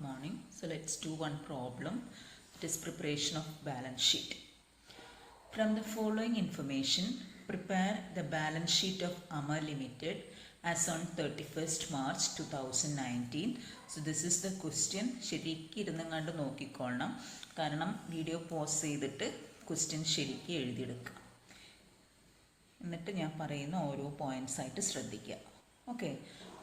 morning. So let's do one problem. It is preparation of balance sheet. From the following information, prepare the balance sheet of Amar Limited as on 31st March 2019. So this is the question. ശരിക്കും ഇരുന്നങ്ങാണ്ട് നോക്കിക്കൊള്ളണം. കാരണം video pause ചെയ്തിട്ട് question ശരിക്കും എഴുതിയെടുക്കുക. എന്നിട്ട് ഞാൻ പറയുന്ന ഓരോ points ആയിട്ട് ശ്രദ്ധിക്കുക. ഓക്കെ,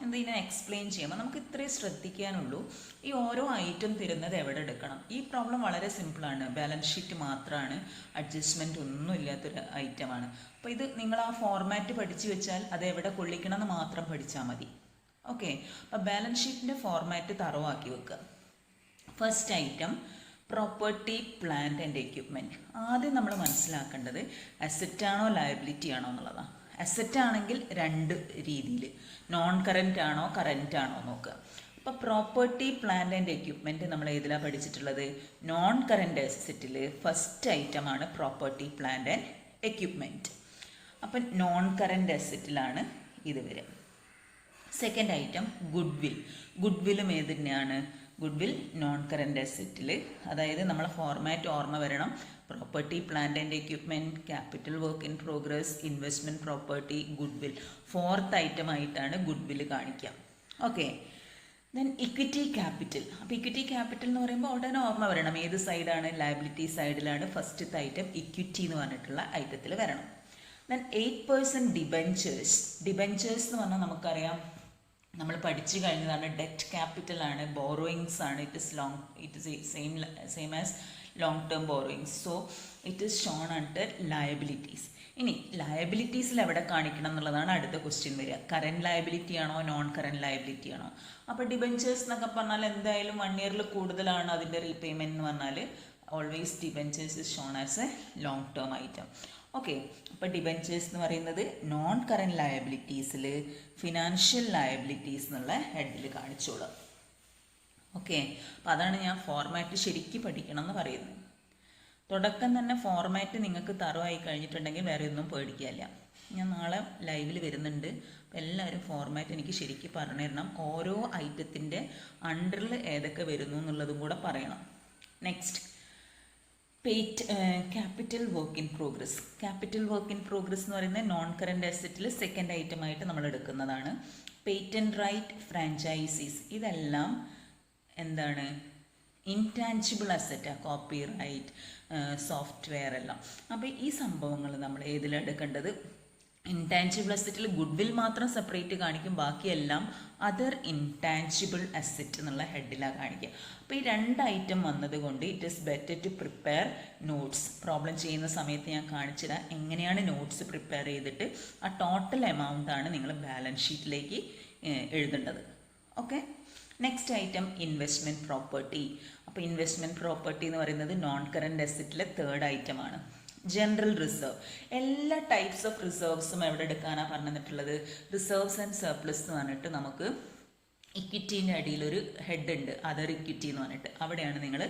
എന്തിനാ എക്സ്പ്ലെയിൻ ചെയ്യുമ്പോൾ നമുക്ക് ഇത്രയും ശ്രദ്ധിക്കാനുള്ളൂ. ഈ ഓരോ ഐറ്റം തരുന്നത് എവിടെ എടുക്കണം. ഈ പ്രോബ്ലം വളരെ സിമ്പിളാണ്. ബാലൻസ് ഷീറ്റ് മാത്രമാണ്, അഡ്ജസ്റ്റ്മെൻറ്റ് ഒന്നും ഇല്ലാത്തൊരു ഐറ്റമാണ്. അപ്പോൾ ഇത് നിങ്ങൾ ആ ഫോർമാറ്റ് പഠിച്ചു വെച്ചാൽ അത് എവിടെ കൊള്ളിക്കണം എന്ന് മാത്രം പഠിച്ചാൽ മതി. ഓക്കെ, അപ്പോൾ ബാലൻസ് ഷീറ്റിൻ്റെ ഫോർമാറ്റ് തറവാക്കി വെക്കുക. First item property, plant and equipment. ആദ്യം നമ്മൾ മനസ്സിലാക്കേണ്ടത് അസറ്റാണോ ലയബിലിറ്റി ആണോ എന്നുള്ളതാണ്. അസറ്റ് ആണെങ്കിൽ രണ്ട് രീതിയിൽ, നോൺ കറൻറ്റ് ആണോ കറൻറ്റ് ആണോ നോക്കുക. അപ്പോൾ പ്രോപ്പർട്ടി, പ്ലാന്റ് ആൻഡ് എക്യുപ്മെൻറ്റ് നമ്മൾ ഏതിലാണ് പഠിച്ചിട്ടുള്ളത്? നോൺ കറൻറ്റ് അസറ്റിൽ ഫസ്റ്റ് ഐറ്റമാണ് പ്രോപ്പർട്ടി, പ്ലാന്റ് ആൻഡ് എക്യുപ്മെൻറ്റ്. അപ്പം നോൺ കറൻറ്റ് അസറ്റിലാണ് ഇത് വരിക. Second item goodwill. ഗുഡ്വില്ലും ഏത് തന്നെയാണ്? ഗുഡ്വിൽ നോൺ കറൻറ്റ് അസറ്റിൽ, അതായത് നമ്മളെ ഫോർമാറ്റ് ഓർമ്മ വരണം. Property, plant and equipment, capital work in progress, investment property, goodwill. Fourth item ആയിട്ടാണ് ഗുഡ്വിൽ കാണിക്കുക. Okay, then equity capital. അപ്പോൾ ഇക്വിറ്റി ക്യാപിറ്റൽ എന്ന് പറയുമ്പോൾ ഉടനെ ഓർമ്മ വരണം ഏത് സൈഡാണ്? ലയബിലിറ്റി സൈഡിലാണ് ഫസ്റ്റത്തെ ഐറ്റം ഇക്വിറ്റി എന്ന് പറഞ്ഞിട്ടുള്ള ഐറ്റത്തിൽ വരണം. Then 8% debentures. ഡിബെഞ്ചേഴ്സ് എന്ന് പറഞ്ഞാൽ നമുക്കറിയാം, നമ്മൾ പഠിച്ചു കഴിഞ്ഞതാണ്. ഡെറ്റ് ക്യാപിറ്റൽ ആണ്, ബോറോയിങ്സ് ആണ്. It is same as long term borrowings. So it is shown under liabilities. ഇനി ലയബിലിറ്റീസിൽ എവിടെ കാണിക്കണം എന്നുള്ളതാണ് അടുത്ത ക്വസ്റ്റ്യൻ വരിക. കറൻറ്റ് ലയബിലിറ്റി ആണോ നോൺ കറൻറ്റ് ലയബിലിറ്റി ആണോ? അപ്പോൾ ഡിബെഞ്ചേഴ്സ് എന്നൊക്കെ പറഞ്ഞാൽ എന്തായാലും 1 ഇയറിൽ കൂടുതലാണ് അതിൻ്റെ റീപേയ്മെൻറ്റ് എന്ന് പറഞ്ഞാൽ always debentures is shown as A long term item. Okay, അപ്പോൾ ഡിബെഞ്ചേഴ്സ് എന്ന് പറയുന്നത് നോൺ കറൻറ്റ് ലയബിലിറ്റീസിൽ ഫിനാൻഷ്യൽ ലയബിലിറ്റീസ് എന്നുള്ള ഹെഡിൽ കാണിച്ചോളാം. ഓക്കെ, അപ്പോൾ അതാണ് ഞാൻ ഫോർമാറ്റ് ശരിക്കും പഠിക്കണം എന്ന് പറയുന്നത്. തുടക്കം തന്നെ ഫോർമാറ്റ് നിങ്ങൾക്ക് തറവായി കഴിഞ്ഞിട്ടുണ്ടെങ്കിൽ വേറെ ഒന്നും പേടിക്കാനില്ല. ഞാൻ നാളെ ലൈവിൽ വരുന്നുണ്ട്. അപ്പോൾ എല്ലാവരും ഫോർമാറ്റ് എനിക്ക് ശരിക്കും പറഞ്ഞു തരണം. ഓരോ ഐറ്റത്തിൻ്റെ അണ്ടറിൽ ഏതൊക്കെ വരുന്നു എന്നുള്ളതും കൂടെ പറയണം. Next capital work in progress. Capital work in progress എന്ന് പറയുന്നത് നോൺ കറൻറ്റ് അസറ്റിൽ സെക്കൻഡ് ഐറ്റമായിട്ട് നമ്മൾ എടുക്കുന്നതാണ്. പേറ്റൻറ്റ് റൈറ്റ്, ഫ്രാഞ്ചൈസീസ്, ഇതെല്ലാം എന്താണ്? ഇൻടാഞ്ചിബിൾ അസറ്റാണ്. കോപ്പി റൈറ്റ്, സോഫ്റ്റ്വെയർ എല്ലാം. അപ്പോൾ ഈ സംഭവങ്ങൾ നമ്മൾ ഏതിലെടുക്കേണ്ടത്? ഇൻടാഞ്ചിബിൾ അസറ്റിൽ ഗുഡ്വിൽ മാത്രം സെപ്പറേറ്റ് കാണിക്കും, ബാക്കിയെല്ലാം അതർ ഇൻടാഞ്ചിബിൾ അസറ്റ് എന്നുള്ള ഹെഡിലാണ് കാണിക്കുക. അപ്പോൾ ഈ രണ്ട് ഐറ്റം വന്നതുകൊണ്ട് it is better to prepare notes. Problem ചെയ്യുന്ന സമയത്ത് ഞാൻ കാണിച്ചുതരാം എങ്ങനെയാണ് നോട്ട്സ് പ്രിപ്പയർ ചെയ്തിട്ട് ആ ടോട്ടൽ എമൗണ്ടാണ് നിങ്ങൾ ബാലൻസ് ഷീറ്റിലേക്ക് എഴുതേണ്ടത്. Okay, next item investment property. അപ്പോൾ ഇൻവെസ്റ്റ്മെൻറ്റ് പ്രോപ്പർട്ടി എന്ന് പറയുന്നത് നോൺ കറൻറ്റ് അസറ്റിലെ തേർഡ് ഐറ്റമാണ്. General reserve. എല്ലാ ടൈപ്സ് ഓഫ് റിസർവ്സും എവിടെ എടുക്കാനാണ് പറഞ്ഞിട്ടുള്ളത്? റിസർവ്സ് ആൻഡ് സർപ്ലസ് എന്ന് പറഞ്ഞിട്ട് നമുക്ക് ഇക്വിറ്റീൻ്റെ അടിയിലൊരു ഹെഡ് ഉണ്ട്, അതർ ഇക്വിറ്റി എന്ന് പറഞ്ഞിട്ട്. അവിടെയാണ് നിങ്ങൾ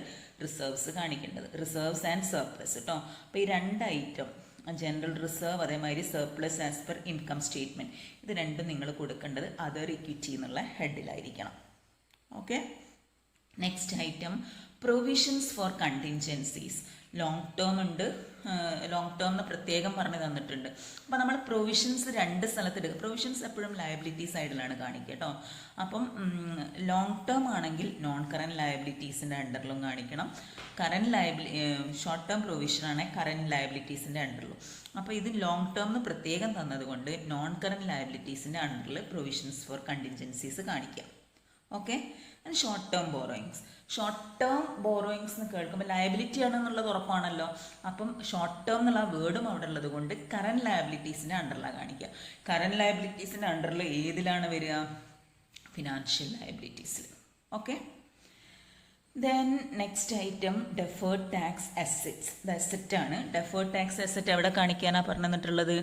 റിസർവ്സ് കാണിക്കേണ്ടത്. റിസർവ്സ് ആൻഡ് സർപ്ലസ് കേട്ടോ. അപ്പോൾ ഈ രണ്ട് ഐറ്റം, ജനറൽ റിസർവ് അതേമാതിരി surplus as per income statement, ഇത് രണ്ടും നിങ്ങൾ കൊടുക്കേണ്ടത് അതർ ഇക്വിറ്റി എന്നുള്ള ഹെഡിലായിരിക്കണം. Okay, next item provisions for contingencies. Long term ഉണ്ട്, ലോങ് ടേം എന്ന് പ്രത്യേകം പറഞ്ഞു തന്നിട്ടുണ്ട്. അപ്പോൾ നമ്മൾ പ്രൊവിഷൻസ് രണ്ട് സ്ഥലത്ത് എടുക്കുക. പ്രൊവിഷൻസ് എപ്പോഴും ലയബിലിറ്റി സൈഡിലാണ് കാണിക്കുക കേട്ടോ. അപ്പം ലോങ് ടേം ആണെങ്കിൽ നോൺ കറൻറ്റ് ലയബിലിറ്റീസിൻ്റെ അണ്ടറിലും കാണിക്കണം. ഷോർട്ട് ടേം പ്രൊവിഷൻ ആണെങ്കിൽ കറൻറ്റ് ലയബിലിറ്റീസിൻ്റെ അണ്ടറിലും. അപ്പോൾ ഇത് ലോങ് ടേം എന്ന് പ്രത്യേകം തന്നതുകൊണ്ട് നോൺ കറൻറ്റ് ലയബിലിറ്റീസിൻ്റെ അണ്ടറിൽ പ്രൊവിഷൻസ് ഫോർ കണ്ടിൻജൻസീസ് കാണിക്കാം. Okay, and short term borrowings. Short term borrowings എന്ന് കേൾക്കുമ്പോൾ ലയബിലിറ്റി ആണെന്നുള്ളത് ഉറപ്പാണല്ലോ. അപ്പം ഷോർട്ട് ടേം എന്നുള്ള വേർഡും അവിടെ ഉള്ളത് കൊണ്ട് കറൻറ്റ് ലയബിലിറ്റീസിൻ്റെ അണ്ടറിലാണ് കാണിക്കുക. കറൻറ്റ് ലയബിലിറ്റീസിൻ്റെ അണ്ടറിൽ ഏതിലാണ് വരിക? ഫിനാൻഷ്യൽ ലയബിലിറ്റീസിൽ. Okay, then next item deferred tax assets. ഇത് അസറ്റാണ്. ഡെഫേർഡ് ടാക്സ് അസറ്റ് എവിടെ കാണിക്കാനാണ് പറഞ്ഞിട്ടുള്ളത്?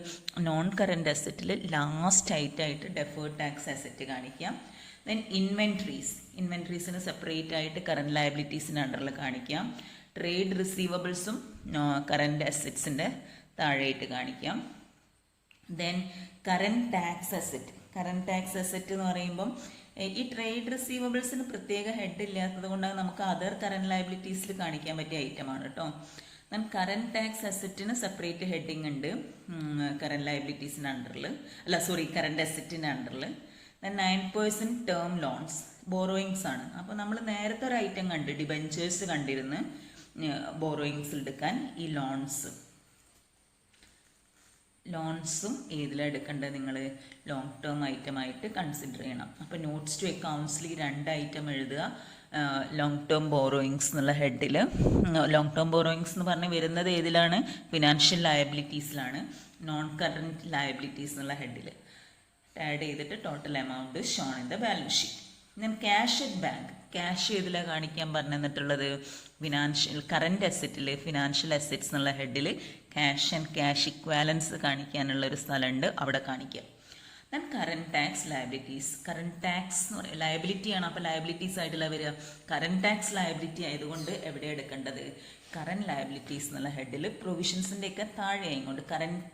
നോൺ കറൻറ്റ് അസറ്റിൽ ലാസ്റ്റ് ആയിട്ട് ഡെഫേർഡ് ടാക്സ് അസറ്റ് കാണിക്കാം. ദെൻ ഇൻവെൻട്രീസിന് സെപ്പറേറ്റ് ആയിട്ട് കറൻറ്റ് ലയബിലിറ്റീസിൻ്റെ അണ്ടറിൽ കാണിക്കാം. ട്രേഡ് റിസീവബിൾസും കറൻറ്റ് അസറ്റ്സിൻ്റെ താഴെയായിട്ട് കാണിക്കാം. ദെൻ കറൻറ്റ് ടാക്സ് അസറ്റ് എന്ന് പറയുമ്പം ഈ ട്രേഡ് റിസീവബിൾസിന് പ്രത്യേക ഹെഡ് ഇല്ലാത്തത് കൊണ്ട് നമുക്ക് അതർ കറന്റ് ലയബിലിറ്റീസിൽ കാണിക്കാൻ പറ്റിയ ഐറ്റമാണ് കേട്ടോ. ദെൻ കറന്റ് ടാക്സ് അസറ്റിന് സെപ്പറേറ്റ് ഹെഡിങ് ഉണ്ട് കറന്റ് ലയബിലിറ്റീസിൻ്റെ അണ്ടറിൽ, കറന്റ് അസറ്റിൻ്റെ അണ്ടറിൽ. ദെൻ 9% ടേം ലോൺസ് ബോറോയിങ്സ് ആണ്. അപ്പോൾ നമ്മൾ നേരത്തെ ഒരു ഐറ്റം കണ്ട് ഡിബെഞ്ചേഴ്സ് കണ്ടിരുന്ന് ബോറോയിങ്സ് എടുക്കാൻ. ഈ ലോൺസും ഏതിലാണ് എടുക്കേണ്ടത്? നിങ്ങൾ ലോങ് ടേം ഐറ്റമായിട്ട് കൺസിഡർ ചെയ്യണം. അപ്പോൾ നോട്ട്സ് ടു അക്കൗണ്ട്സിൽ ഈ 2 ഐറ്റം എഴുതുക. ലോങ് ടേം ബോറോയിങ്സ് എന്നുള്ള ഹെഡിൽ ലോങ് ടേം ബോറോയിങ്സ് എന്ന് പറഞ്ഞ് വരുന്നത് ഏതിലാണ്? ഫിനാൻഷ്യൽ ലയബിലിറ്റീസിലാണ്. നോൺ കറൻറ്റ് ലയബിലിറ്റീസ് എന്നുള്ള ഹെഡിൽ ആഡ് ചെയ്തിട്ട് total amount shown in the balance sheet. Then cash at bank. Cash ഏതിലാണ് കാണിക്കാൻ പറഞ്ഞു തന്നിട്ടുള്ളത്? കറൻറ്റ് അസറ്റിൽ ഫിനാൻഷ്യൽ അസറ്റ്സ് എന്നുള്ള ഹെഡിൽ ക്യാഷ് ആൻഡ് ക്യാഷ് ഇക്വാലൻസ് കാണിക്കാനുള്ള ഒരു സ്ഥലമുണ്ട്, അവിടെ കാണിക്കുക. Then current tax liabilities. Current tax എന്ന് പറയുന്നത് ലയബിലിറ്റിയാണ്. അപ്പോൾ ലയബിലിറ്റീസ് ആയിട്ടുള്ള വരിക. കറൻറ്റ് ടാക്സ് ലയബിലിറ്റി ആയതുകൊണ്ട് എവിടെ എടുക്കേണ്ടത്? കറൻറ്റ് ലയബിലിറ്റീസ് എന്നുള്ള ഹെഡിൽ പ്രൊവിഷൻസിൻ്റെയൊക്കെ താഴെ കൊണ്ട് കറൻറ്റ്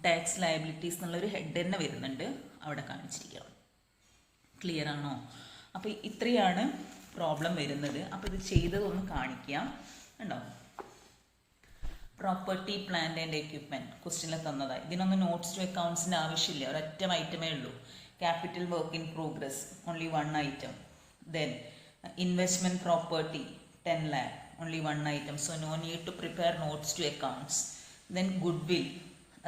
ടാക്സ് ലയബിലിറ്റീസ് എന്നുള്ളൊരു ഹെഡ് തന്നെ വരുന്നുണ്ട്, അവിടെ കാണിച്ചിരിക്കണം. ക്ലിയർ ആണോ? അപ്പോൾ ഇത്രയാണ് പ്രോബ്ലം വരുന്നത്. അപ്പോൾ ഇത് ചെയ്തതൊന്ന് കാണിക്കാം. ഉണ്ടോ? പ്രോപ്പർട്ടി പ്ലാന്റ് ആൻഡ് എക്യുപ്മെൻറ്റ് ക്വസ്റ്റ്യനിൽ തന്നതാണ്. ഇതിനൊന്നും നോട്ട്സ് ടു അക്കൗണ്ട്സിൻ്റെ ആവശ്യമില്ല, ഒരൊറ്റ ഐറ്റമേ ഉള്ളൂ. Capital work in progress only 1 item. Then investment property 10 lakh only 1 item. So no need to prepare notes to accounts. Then goodwill,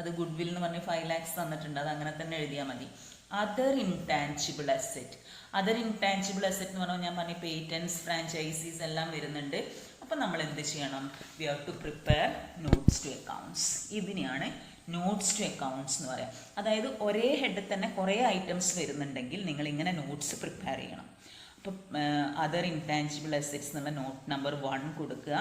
അത് ഗുഡ്വിൽ എന്ന് പറഞ്ഞ് 5 lakhs തന്നിട്ടുണ്ട്, അത് അങ്ങനെ തന്നെ എഴുതിയാൽ മതി. Other intangible asset. Other intangible asset എന്ന് പറഞ്ഞാൽ ഞാൻ പറഞ്ഞ പേറ്റൻസ്, ഫ്രാഞ്ചൈസീസ് എല്ലാം വരുന്നുണ്ട്. അപ്പം നമ്മൾ എന്ത് ചെയ്യണം? We have to prepare notes to accounts. ഇതിനെയാണ് നോട്ട്സ് ടു അക്കൗണ്ട്സ് എന്ന് പറയാം. അതായത് ഒരേ ഹെഡിൽ തന്നെ കുറേ ഐറ്റംസ് വരുന്നുണ്ടെങ്കിൽ നിങ്ങൾ ഇങ്ങനെ നോട്ട്സ് പ്രിപ്പയർ ചെയ്യണം. അപ്പം അതർ ഇൻടാൻജിബിൾ അസെറ്റ്സ് എന്നുള്ള നോട്ട് നമ്പർ 1 കൊടുക്കുക.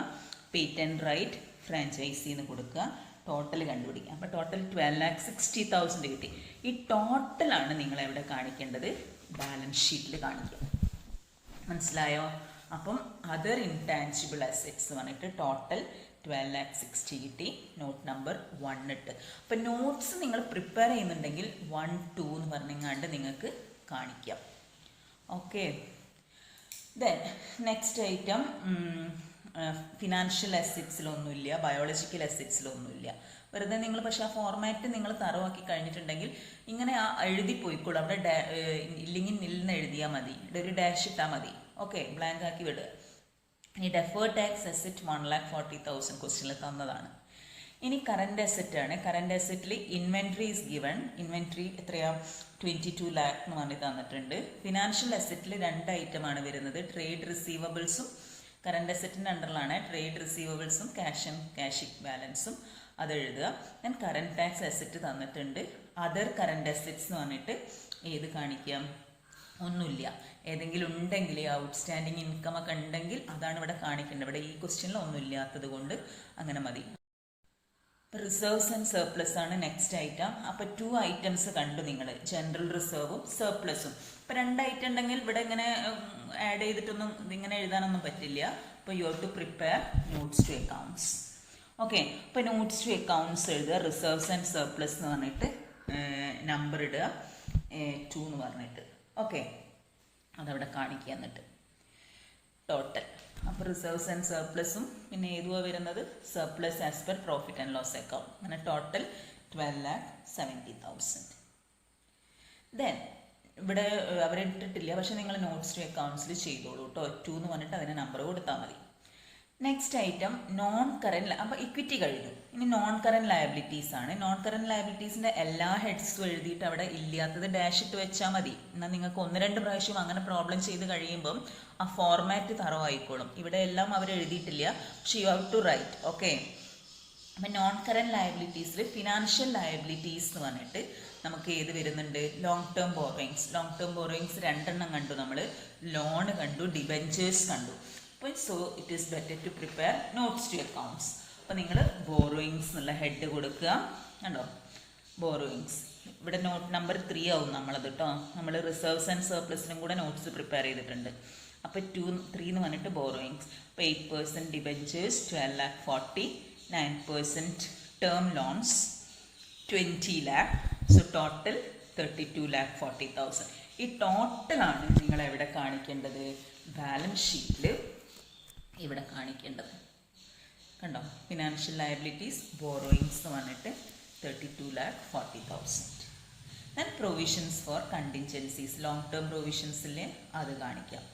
പേറ്റൻറ്റ് റൈറ്റ് ഫ്രാഞ്ചൈസി എന്ന് കൊടുക്കുക. ടോട്ടൽ കണ്ടുപിടിക്കുക. അപ്പോൾ ടോട്ടൽ 12,60,000 കിട്ടി. ഈ ടോട്ടലാണ് നിങ്ങൾ എവിടെ കാണിക്കേണ്ടത്? ബാലൻസ് ഷീറ്റിൽ കാണിക്കുക. മനസ്സിലായോ? അപ്പം അതർ ഇൻടാൻജിബിൾ അസെറ്റ്സ് പറഞ്ഞിട്ട് ടോട്ടൽ 12,60,000 കിട്ടി. നോട്ട് നമ്പർ 1 ഇട്ട്. അപ്പം നോട്ട്സ് നിങ്ങൾ പ്രിപ്പയർ ചെയ്യുന്നുണ്ടെങ്കിൽ 1, 2 എന്ന് പറഞ്ഞിങ്ങാണ്ട് നിങ്ങൾക്ക് കാണിക്കാം. Okay. Then next item financial അസറ്റ്സിലൊന്നുമില്ല, ബയോളജിക്കൽ അസറ്റ്സിലൊന്നുമില്ല. വെറുതെ നിങ്ങൾ പക്ഷേ ആ ഫോർമാറ്റ് നിങ്ങൾ തറവാക്കി കഴിഞ്ഞിട്ടുണ്ടെങ്കിൽ ഇങ്ങനെ എഴുതിപ്പോയിക്കോളൂ. അവിടെ ഇല്ലെങ്കിൽ നില്ലെന്ന് എഴുതിയാൽ മതി, ഒരു ഡാഷ് ഇട്ടാൽ മതി. ഓക്കെ, ബ്ലാങ്ക് ആക്കി വിടുക. ഇനി ഡെഫേർഡ് ടാക്സ് അസെറ്റ് 1,40,000 ക്വസ്റ്റ്യനിൽ തന്നതാണ്. ഇനി കറൻറ്റ് അസെറ്റ് ആണ്. കറൻറ്റ് അസെറ്റിൽ ഇൻവെൻട്രി ഈസ് ഗിവൺ. ഇൻവെൻട്രി എത്രയാ? 22 lakh എന്ന് പറഞ്ഞ് തന്നിട്ടുണ്ട്. ഫിനാൻഷ്യൽ അസെറ്റിൽ 2 ഐറ്റമാണ് വരുന്നത്. ട്രേഡ് റിസീവബിൾസും കറൻറ്റ് അസെറ്റിൻ്റെ അണ്ടറിലാണ് ട്രേഡ് റിസീവബിൾസും ക്യാഷ് ബാലൻസും, അത് എഴുതുക. ദെൻ കറൻറ്റ് ടാക്സ് അസെറ്റ് തന്നിട്ടുണ്ട്. അതർ കറൻറ്റ് അസെറ്റ്സ് എന്ന് പറഞ്ഞിട്ട് ഏത് കാണിക്കാം? ഒന്നുമില്ല. ഏതെങ്കിലും ഉണ്ടെങ്കിൽ ഔട്ട്സ്റ്റാൻഡിങ് ഇൻകം ഒക്കെ ഉണ്ടെങ്കിൽ അതാണ് ഇവിടെ കാണിക്കേണ്ടത്. ഇവിടെ ഈ ക്വസ്റ്റ്യനിൽ ഒന്നും ഇല്ലാത്തത് കൊണ്ട് അങ്ങനെ മതി. റിസർവ്സ് ആൻഡ് സർപ്ലസ് ആണ് നെക്സ്റ്റ് ഐറ്റം. അപ്പോൾ 2 items കണ്ടു നിങ്ങൾ, ജനറൽ റിസർവും സർപ്ലസും. ഇപ്പോൾ 2 item ഉണ്ടെങ്കിൽ ഇവിടെ ഇങ്ങനെ ആഡ് ചെയ്തിട്ടൊന്നും ഇതിങ്ങനെ എഴുതാനൊന്നും പറ്റില്ല. അപ്പോൾ you have to prepare notes to accounts. Okay, അപ്പോൾ നോട്ട്സ് ടു അക്കൗണ്ട്സ് എഴുതുക. റിസർവ്സ് ആൻഡ് സർപ്ലസ് എന്ന് പറഞ്ഞിട്ട് നമ്പർ ഇടുക 2 എന്ന് പറഞ്ഞിട്ട്. ഓക്കെ, അതവിടെ കാണിക്കുക. എന്നിട്ട് ടോട്ടൽ. അപ്പോൾ റിസർവ്സ് ആൻഡ് സർപ്ലസും പിന്നെ ഏതുവാ വരുന്നത്? Surplus as per profit and loss account. അങ്ങനെ ടോട്ടൽ 12,70,000. ദെൻ ഇവിടെ അവരിട്ടിട്ടില്ല, പക്ഷെ നിങ്ങൾ നോട്ട്സ് ടു അക്കൗണ്ട്സിൽ ചെയ്തോളൂ കേട്ടോ. 2 എന്ന് പറഞ്ഞിട്ട് അതിന് നമ്പർ കൊടുത്താൽ മതി. Next item non current. അപ്പോൾ ഇക്വിറ്റി കഴിഞ്ഞു. ഇനി നോൺ കറൻറ്റ് ലയബിലിറ്റീസ് ആണ്. നോൺ കറൻറ്റ് ലയബിലിറ്റീസിൻ്റെ എല്ലാ ഹെഡ്സും എഴുതിയിട്ട് അവിടെ ഇല്ലാത്തത് ഡാഷ് ഇട്ട് വെച്ചാൽ മതി. എന്നാൽ നിങ്ങൾക്ക് 1-2 പ്രാവശ്യം അങ്ങനെ പ്രോബ്ലം ചെയ്ത് കഴിയുമ്പം ആ ഫോർമാറ്റ് തറവായിക്കോളും. ഇവിടെ എല്ലാം അവർ എഴുതിയിട്ടില്ല, പക്ഷെ you have to write. Okay, അപ്പം നോൺ കറൻറ്റ് ലയബിലിറ്റീസിൽ ഫിനാൻഷ്യൽ ലയബിലിറ്റീസ് എന്ന് പറഞ്ഞിട്ട് നമുക്ക് ഏത് വരുന്നുണ്ട്? Long term borrowings. Long term borrowings 2 എണ്ണം കണ്ടു നമ്മൾ. ലോണ് കണ്ടു, ഡിബെഞ്ചേഴ്സ് കണ്ടു. അപ്പോൾ so it is better to prepare notes to accounts. അപ്പോൾ നിങ്ങൾ ബോറോയിങ്സ് എന്നുള്ള ഹെഡ് കൊടുക്കുക. കണ്ടോ, ബോറോയിങ്സ്. ഇവിടെ നോട്ട് നമ്പർ 3 ആവും നമ്മളത് കേട്ടോ. നമ്മൾ റിസർവ്സ് ആൻഡ് സർപ്ലസിനും കൂടെ നോട്ട്സ് പ്രിപ്പയർ ചെയ്തിട്ടുണ്ട്. അപ്പോൾ 3 എന്ന് പറഞ്ഞിട്ട് ബോറോയിങ്സ്. അപ്പോൾ 8% debentures 12,40,000, 9% term loans 20 lakh. So total 32,40,000. ഈ ടോട്ടലാണ് നിങ്ങൾ എവിടെ കാണിക്കേണ്ടത്? ബാലൻസ് ഷീറ്റിൽ ഇവിടെ കാണിക്കേണ്ടത്. കണ്ടോ, ഫിനാൻഷ്യൽ ലയബിലിറ്റീസ് ബോറോയിങ്സ് എന്ന് പറഞ്ഞിട്ട് 32,40,000. Then provisions for contingencies, long term പ്രൊവിഷൻസിലെ അത് കാണിക്കാം.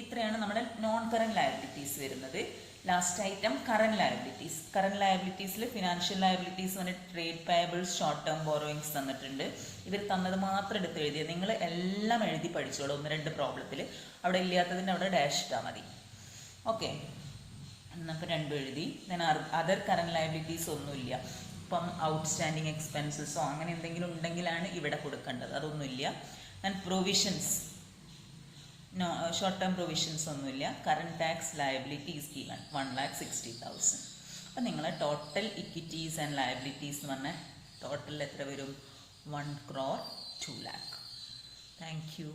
ഇത്രയാണ് നമ്മുടെ നോൺ കറൻറ്റ് ലയബിലിറ്റീസ് വരുന്നത്. Last item current liabilities. Current ലയബിലിറ്റീസിൽ ഫിനാൻഷ്യൽ ലയബിലിറ്റീസ് പറഞ്ഞിട്ട് trade payables, short term borrowings തന്നിട്ടുണ്ട്. ഇവർ തന്നത് മാത്രം എടുത്ത് എഴുതിയത്. നിങ്ങൾ എല്ലാം എഴുതി പഠിച്ചോളൂ. 1-2 പ്രോബ്ലത്തിൽ അവിടെ ഇല്ലാത്തതിൻ്റെ അവിടെ ഡാഷ് ഇട്ടാൽ മതി. ഓക്കെ, എന്നപ്പോൾ 2 എഴുതി. ദെൻ അതർ കറൻറ്റ് ലയബിലിറ്റീസ് ഒന്നുമില്ല. ഇപ്പം ഔട്ട്സ്റ്റാൻഡിങ് എക്സ്പെൻസസോ അങ്ങനെ എന്തെങ്കിലും ഉണ്ടെങ്കിലാണ് ഇവിടെ കൊടുക്കേണ്ടത്. അതൊന്നുമില്ല. Then provisions, short term provisions ഒന്നുമില്ല. Current tax liability is given 1,60,000. അപ്പം നിങ്ങൾ ടോട്ടൽ ഇക്വിറ്റീസ് ആൻഡ് ലയബിലിറ്റീസ് എന്ന് പറഞ്ഞാൽ ടോട്ടൽ എത്ര വരും? 1,02,00,000. Thank you.